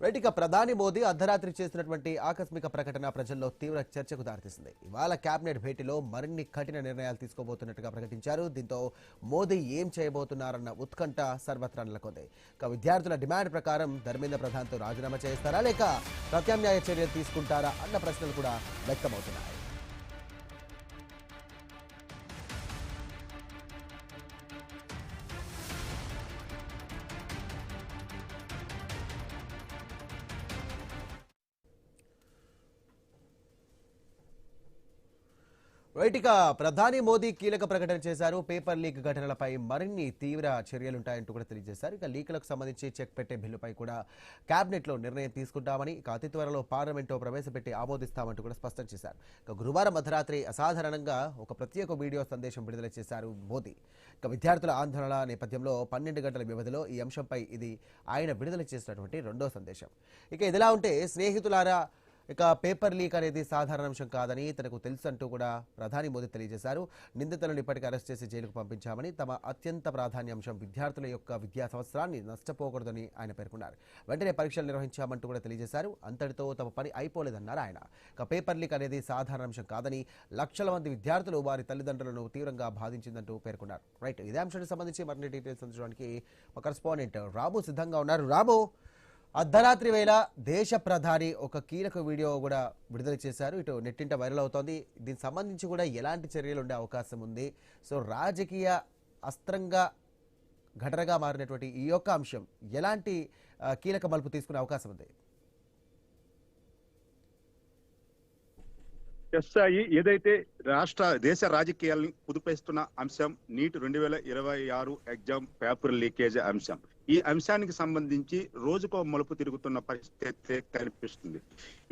Right, ఇక ప్రధాని మోదీ అర్ధరాత్రి చేసినటువంటి ఆకస్మిక ప్రకటన ప్రజల్లో తీవ్ర చర్చకు దారితీసింది. ఇవాళ కేబినెట్ భేటీలో మరిన్ని కఠిన నిర్ణయాలు తీసుకోబోతున్నట్టుగా ప్రకటించారు. దీంతో మోదీ ఏం చేయబోతున్నారన్న ఉత్కంఠ సర్వత్రా నెలకొంది. ఇక విద్యార్థుల డిమాండ్ ప్రకారం ధర్మేంద్ర ప్రధాన్తో రాజీనామా చేస్తారా లేక ప్రత్యామ్నాయ చర్యలు తీసుకుంటారా అన్న ప్రశ్నలు కూడా వ్యక్తమవుతున్నాయి. రైట్, ఇక ప్రధాని మోదీ కీలక ప్రకటన చేశారు. పేపర్ లీక్ ఘటనలపై మరిన్ని తీవ్ర చర్యలుంటాయంటూ కూడా తెలియజేశారు. ఇక లీకులకు సంబంధించి చెక్ పెట్టే బిల్లుపై కూడా కేబినెట్ లో నిర్ణయం తీసుకుంటామని, ఇక అతి త్వరలో పార్లమెంట్లో ప్రవేశపెట్టి ఆమోదిస్తామంటూ కూడా స్పష్టం చేశారు. ఇక గురువారం అర్ధరాత్రి అసాధారణంగా ఒక ప్రత్యేక వీడియో సందేశం విడుదల చేశారు మోదీ. ఇక విద్యార్థుల ఆందోళన నేపథ్యంలో 12 గంటల వ్యవధిలో ఈ అంశంపై ఇది ఆయన విడుదల చేసినటువంటి రెండో సందేశం. ఇక ఇదిలా ఉంటే స్నేహితులారా, ఇక పేపర్ లీక్ అనేది సాధారణ అంశం కాదని తనకు తెలుసు అంటూ కూడా ప్రధాని మోదీ తెలియజేశారు. నిందితులను ఇప్పటికే అరెస్ట్ చేసి జైలుకు పంపించామని, తమ అత్యంత ప్రాధాన్య అంశం విద్యార్థుల యొక్క విద్యా సంవత్సరాన్ని నష్టపోకూడదని ఆయన పేర్కొన్నారు. వెంటనే పరీక్షలు నిర్వహించామంటూ కూడా తెలియజేశారు. అంతటితో తమ పని అయిపోలేదన్నారు ఆయన. ఇక పేపర్ లీక్ అనేది సాధారణ అంశం కాదని, లక్షల మంది విద్యార్థులు వారి తల్లిదండ్రులను తీవ్రంగా బాధించిందంటూ పేర్కొన్నారు. రైట్, ఇదే అంశానికి సంబంధించి మరిన్ని డీటెయిల్స్ అందించడానికి మా కరెస్పాండెంట్ రాము సిద్ధంగా ఉన్నారు. రాము, అర్ధరాత్రి వేళ దేశ ప్రధాని ఒక కీలక వీడియో కూడా విడుదల చేశారు. ఇటు నెట్టింట వైరల్ అవుతోంది. దీనికి సంబంధించి కూడా ఎలాంటి చర్యలు ఉండే అవకాశం ఉంది? సో రాజకీయ అస్త్రంగా ఘటనగా మారినటువంటి ఈ యొక్క అంశం ఎలాంటి కీలక మలుపు తీసుకునే అవకాశం ఉంది? ఏదైతే దేశ రాజకీయాలను కుదిపేస్తున్న అంశం నీట్ 2026 ఎగ్జామ్ పేపర్ లీకేజ్ అంశం. ఈ అంశానికి సంబంధించి రోజుకో మలుపు తిరుగుతున్న పరిస్థితి కనిపిస్తుంది.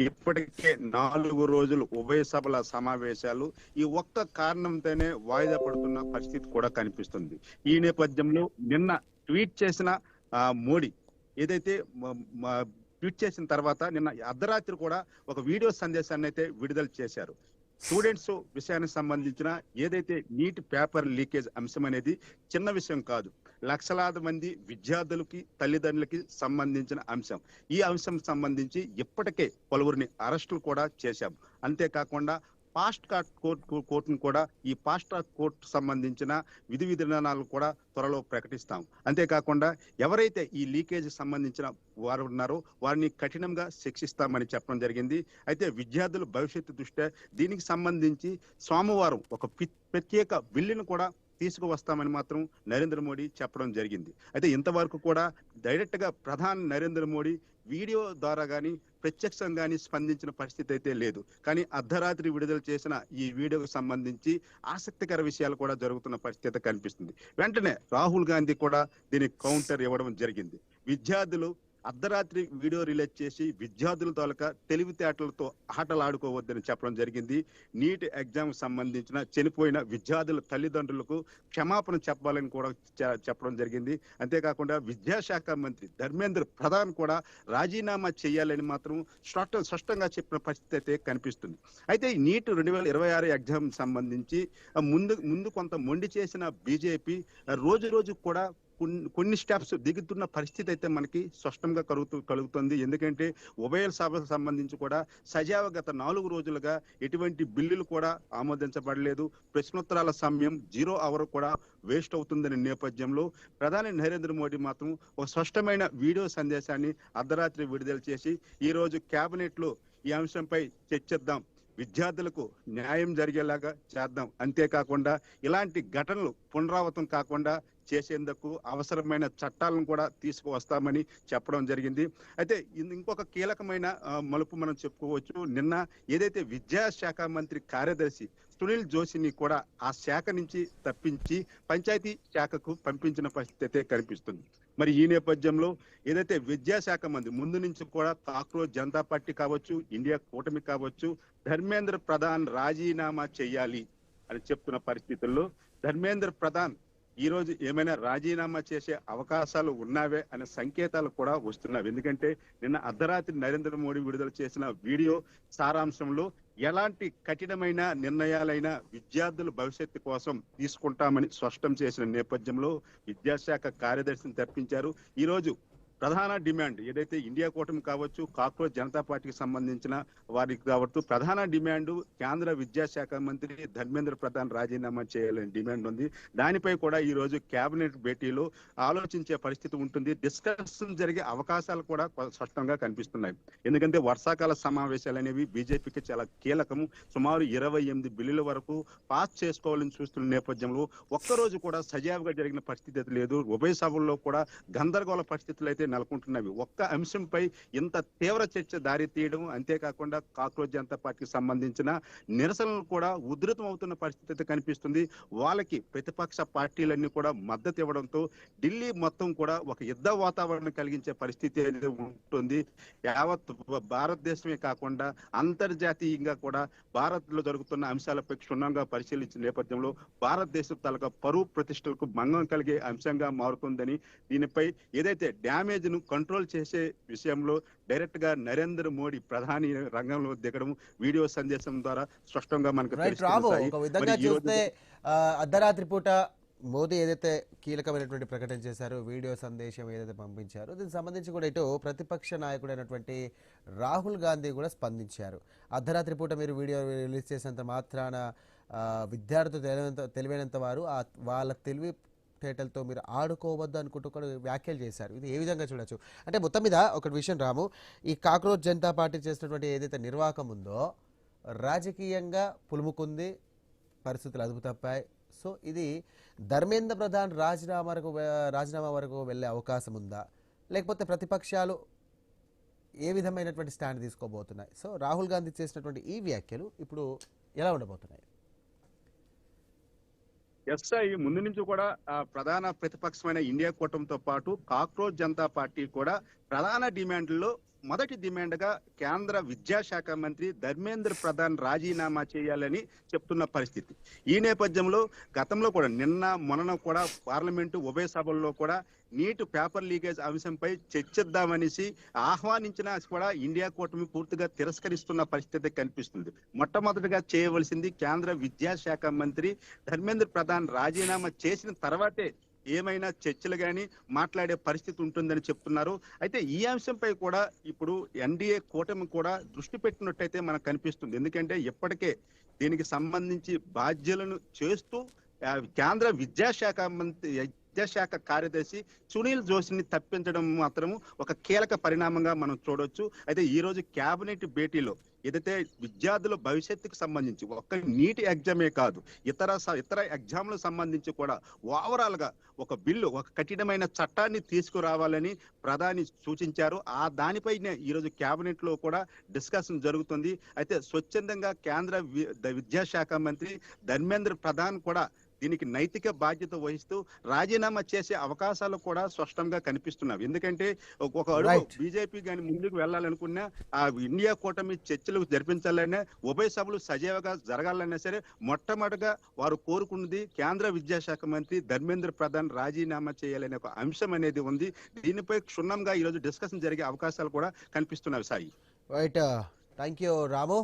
ఇప్పటికే 4 రోజులు ఉభయ సభల సమావేశాలు ఈ ఒక్క కారణంతోనే వాయిదా పడుతున్న పరిస్థితి కూడా కనిపిస్తుంది. ఈ నేపథ్యంలో నిన్న ట్వీట్ చేసిన మోడీ ఏదైతే ట్వీట్ చేసిన తర్వాత నిన్న అర్ధరాత్రి కూడా ఒక వీడియో సందేశాన్ని అయితే విడుదల చేశారు. స్టూడెంట్స్ విషయానికి సంబంధించిన ఏదైతే నీట్ పేపర్ లీకేజ్ అంశం అనేది చిన్న విషయం కాదు. లక్షలాది మంది విద్యార్థులకి తల్లిదండ్రులకి సంబంధించిన అంశం. ఈ అంశం సంబంధించి ఇప్పటికే పలువురిని అరెస్టులు కూడా చేశాం. అంతేకాకుండా ఫాస్ట్ ట్రాక్ కోర్టును కూడా ఈ ఫాస్ట్ ట్రాక్ కోర్టు సంబంధించిన విధి విధానాలు కూడా త్వరలో ప్రకటిస్తాం. అంతేకాకుండా ఎవరైతే ఈ లీకేజ్ సంబంధించిన వారు ఉన్నారో వారిని కఠినంగా శిక్షిస్తామని చెప్పడం జరిగింది. అయితే విద్యార్థుల భవిష్యత్తు దృష్ట్యా దీనికి సంబంధించి సోమవారం ఒక ప్రత్యేక బిల్లును కూడా తీసుకువస్తామని మాత్రం నరేంద్ర మోడీ చెప్పడం జరిగింది. అయితే ఇంతవరకు కూడా డైరెక్ట్ గా ప్రధాని నరేంద్ర మోడీ వీడియో ద్వారా గానీ ప్రత్యక్షంగా గానీ స్పందించిన పరిస్థితి అయితే లేదు. కానీ అర్ధరాత్రి విడుదల చేసిన ఈ వీడియోకు సంబంధించి ఆసక్తికర విషయాలు కూడా జరుగుతున్న పరిస్థితి కనిపిస్తుంది. వెంటనే రాహుల్ గాంధీ కూడా దీనికి కౌంటర్ ఇవ్వడం జరిగింది. విద్యార్థులు అర్ధరాత్రి వీడియో రిలీజ్ చేసి విద్యార్థుల తాలూకా తెలివితేటలతో ఆటలాడుకోవద్దని చెప్పడం జరిగింది. నీట్ ఎగ్జామ్ సంబంధించిన చనిపోయిన విద్యార్థుల తల్లిదండ్రులకు క్షమాపణ చెప్పాలని కూడా చెప్పడం జరిగింది. అంతేకాకుండా విద్యాశాఖ మంత్రి ధర్మేంద్ర ప్రధాన్ కూడా రాజీనామా చేయాలని మాత్రం స్పష్టంగా చెప్పిన పరిస్థితి అయితే కనిపిస్తుంది. అయితే ఈ నీట్ 2026 ఎగ్జామ్ సంబంధించి ముందు కొంత మొండి చేసిన బీజేపీ రోజు కూడా కొన్ని స్టెప్స్ దిగుతున్న పరిస్థితి అయితే మనకి స్పష్టంగా కలుగుతుంది. ఎందుకంటే ఉభయ సభకు సంబంధించి కూడా సజావ గత 4 రోజులుగా ఎటువంటి బిల్లులు కూడా ఆమోదించబడలేదు. ప్రశ్నోత్తరాల సమయం 0 అవర్ కూడా వేస్ట్ అవుతుందనే నేపథ్యంలో ప్రధాని నరేంద్ర మోడీ మాత్రం ఒక స్పష్టమైన వీడియో సందేశాన్ని అర్ధరాత్రి విడుదల చేసి ఈ రోజు కేబినెట్ లో ఈ అంశంపై చర్చిద్దాం, విద్యార్థులకు న్యాయం జరిగేలాగా చేద్దాం, అంతేకాకుండా ఇలాంటి ఘటనలు పునరావృతం కాకుండా చేసేందుకు అవసరమైన చట్టాలను కూడా తీసుకువస్తామని చెప్పడం జరిగింది. అయితే ఇంకొక కీలకమైన మలుపు మనం చెప్పుకోవచ్చు. నిన్న ఏదైతే విద్యాశాఖ మంత్రి కార్యదర్శి సునీల్ జోషిని కూడా ఆ శాఖ నుంచి తప్పించి పంచాయతీ శాఖకు పంపించిన పరిస్థితి అయితే కనిపిస్తుంది. మరి ఈ నేపథ్యంలో ఏదైతే విద్యాశాఖ మంత్రి ముందు నుంచి కూడా కాక్రోచ్ జనతా పార్టీ కావచ్చు, ఇండియా కూటమి కావచ్చు, ధర్మేంద్ర ప్రధాన్ రాజీనామా చేయాలి అని చెప్తున్న పరిస్థితుల్లో ధర్మేంద్ర ప్రధాన్ ఈ రోజు ఏమైనా రాజీనామా చేసే అవకాశాలు ఉన్నావే అనే సంకేతాలు కూడా వస్తున్నాయి. ఎందుకంటే నిన్న అర్ధరాత్రి నరేంద్ర మోడీ విడుదల చేసిన వీడియో సారాంశంలో ఎలాంటి కఠినమైన నిర్ణయాలైనా విద్యార్థుల భవిష్యత్తు కోసం తీసుకుంటామని స్పష్టం చేసిన నేపథ్యంలో విద్యాశాఖ కార్యదర్శిని తప్పించారు. ఈ రోజు ప్రధాన డిమాండ్ ఏదైతే ఇండియా కూటమి కావచ్చు, కాక్రోచ్ జనతా పార్టీకి సంబంధించిన వారికి కావచ్చు, ప్రధాన డిమాండ్ కేంద్ర విద్యాశాఖ మంత్రి ధర్మేంద్ర ప్రధాన్ రాజీనామా చేయాలని డిమాండ్ ఉంది. దానిపై కూడా ఈ రోజు కేబినెట్ భేటీలో ఆలోచించే పరిస్థితి ఉంటుంది. డిస్కషన్ జరిగే అవకాశాలు కూడా స్పష్టంగా కనిపిస్తున్నాయి. ఎందుకంటే వర్షాకాల సమావేశాలు అనేవి బీజేపీకి చాలా కీలకము. సుమారు 28 బిల్లుల వరకు పాస్ చేసుకోవాలని చూస్తున్న నేపథ్యంలో ఒక్కరోజు కూడా సజావుగా జరిగిన పరిస్థితి లేదు. ఉభయ సభల్లో కూడా గందరగోళ పరిస్థితులు అయితే నెలకొంటున్నవి. ఒక్క అంశంపై ఇంత తీవ్ర చర్చ దారి తీయడం, అంతేకాకుండా కాక్రోచ్ జనతా పార్టీకి సంబంధించిన నిరసనలు కూడా ఉధృతం అవుతున్న పరిస్థితి కనిపిస్తుంది. వాళ్ళకి ప్రతిపక్ష పార్టీలన్నీ కూడా మద్దతు ఇవ్వడంతో ఢిల్లీ మొత్తం కూడా ఒక యుద్ధ వాతావరణం కలిగించే పరిస్థితి అనేది ఉంటుంది. యావత్ భారతదేశమే కాకుండా అంతర్జాతీయంగా కూడా భారత్ లో జరుగుతున్న అంశాలపై క్షుణ్ణంగా పరిశీలించిన నేపథ్యంలో భారతదేశం తలక పరువు ప్రతిష్టలకు భంగం కలిగే అంశంగా మారుతుందని, దీనిపై ఏదైతే డ్యామేజ్ ను కంట్రోల్ చేసే విషయంలో డైరెక్ట్ గా నరేంద్ర మోడీ ప్రధాని రంగంలో దిగడం వీడియో సందేశం ద్వారా స్పష్టంగా మనకు ఒక విధంగా చూస్తే అర్ధరాత్రి పూట మోదీ ఏదైతే కీలకమైనటువంటి ప్రకటన చేశారో, వీడియో సందేశం ఏదైతే పంపించారో, దీనికి సంబంధించి కూడా ఇటు ప్రతిపక్ష నాయకుడైనటువంటి రాహుల్ గాంధీ కూడా స్పందించారు. అర్ధరాత్రి పూట మీరు వీడియో రిలీజ్ చేసినంత మాత్రాన విద్యార్థులు తెలివైనంత వారు వాళ్ళ తెలివి తేటలతో మీరు ఆడుకోవద్దు అనుకుంటూ కూడా వ్యాఖ్యలు చేశారు. ఇది ఏ విధంగా చూడొచ్చు అంటే, మొత్తం మీద ఒక విషయం రాము, ఈ కాక్రోచ్ జనతా పార్టీ చేసినటువంటి ఏదైతే నిర్వాహకం ఉందో రాజకీయంగా పులుముకుంది, పరిస్థితులు అదుపు తప్పాయి. సో ఇది ధర్మేంద్ర ప్రధాన్ రాజీనామా వరకు వెళ్ళే అవకాశం ఉందా, లేకపోతే ప్రతిపక్షాలు ఏ విధమైనటువంటి స్టాండ్ తీసుకోబోతున్నాయి? సో రాహుల్ గాంధీ చేసినటువంటి ఈ వ్యాఖ్యలు ఇప్పుడు ఎలా ఉండబోతున్నాయి? ఎస్ఐ ముందు నుంచి కూడా ప్రధాన ప్రతిపక్షమైన ఇండియా కూటమితో పాటు కాక్రోచ్ జనతా పార్టీ కూడా ప్రధాన డిమాండ్లలో మొదటి డిమాండ్ గా కేంద్ర విద్యాశాఖ మంత్రి ధర్మేంద్ర ప్రధాన్ రాజీనామా చేయాలని చెప్తున్న పరిస్థితి. ఈ నేపథ్యంలో గతంలో కూడా మొన్న కూడా పార్లమెంటు ఉభయ సభల్లో కూడా నీట్ పేపర్ లీకేజ్ అంశంపై చర్చిద్దామనేసి ఆహ్వానించినా కూడా ఇండియా కూటమి పూర్తిగా తిరస్కరిస్తున్న పరిస్థితి కనిపిస్తుంది. మొట్టమొదటిగా చేయవలసింది కేంద్ర విద్యాశాఖ మంత్రి ధర్మేంద్ర ప్రధాన్ రాజీనామా చేసిన తర్వాతే ఏమైనా చర్చలు కానీ మాట్లాడే పరిస్థితి ఉంటుందని చెప్తున్నారు. అయితే ఈ అంశంపై కూడా ఇప్పుడు ఎన్డీఏ కూటమి కూడా దృష్టి పెట్టినట్టయితే మనకు కనిపిస్తుంది. ఎందుకంటే ఇప్పటికే దీనికి సంబంధించి బాధ్యతలను చేస్తూ కేంద్ర విద్యాశాఖ కార్యదర్శి సునీల్ జోషిని తప్పించడం మాత్రము ఒక కీలక పరిణామంగా మనం చూడొచ్చు. అయితే ఈ రోజు కేబినెట్ భేటీలో ఏదైతే విద్యార్థుల భవిష్యత్తుకు సంబంధించి ఒక్క నీటి ఎగ్జామే కాదు, ఇతర ఎగ్జామ్లకు సంబంధించి కూడా ఓవరాల్ గా ఒక బిల్లు, ఒక కఠినమైన చట్టాన్ని తీసుకురావాలని ప్రధాని సూచించారు. దానిపైనే ఈరోజు కేబినెట్ లో కూడా డిస్కషన్ జరుగుతుంది. అయితే స్వచ్ఛందంగా కేంద్ర విద్యాశాఖ మంత్రి ధర్మేంద్ర ప్రధాన్ కూడా దీనికి నైతిక బాధ్యత వహిస్తూ రాజీనామా చేసే అవకాశాలు కూడా స్పష్టంగా కనిపిస్తున్నాయి. ఎందుకంటే ఒక అడుగు బీజేపీ కానీ ముందుకు వెళ్ళాలనుకున్నా, ఆ ఇండియా కూటమి చర్చలు జరిపించాలన్నా, ఉభయ సభలు సజీవంగా జరగాలన్నా సరే మొట్టమొదటిగా వారు కోరుకున్నది కేంద్ర విద్యాశాఖ మంత్రి ధర్మేంద్ర ప్రధాన్ రాజీనామా చేయాలనే ఒక అంశం అనేది ఉంది. దీనిపై క్షుణ్ణంగా ఈరోజు డిస్కషన్ జరిగే అవకాశాలు కూడా కనిపిస్తున్నాయి. Sai, right, thank you Ramu.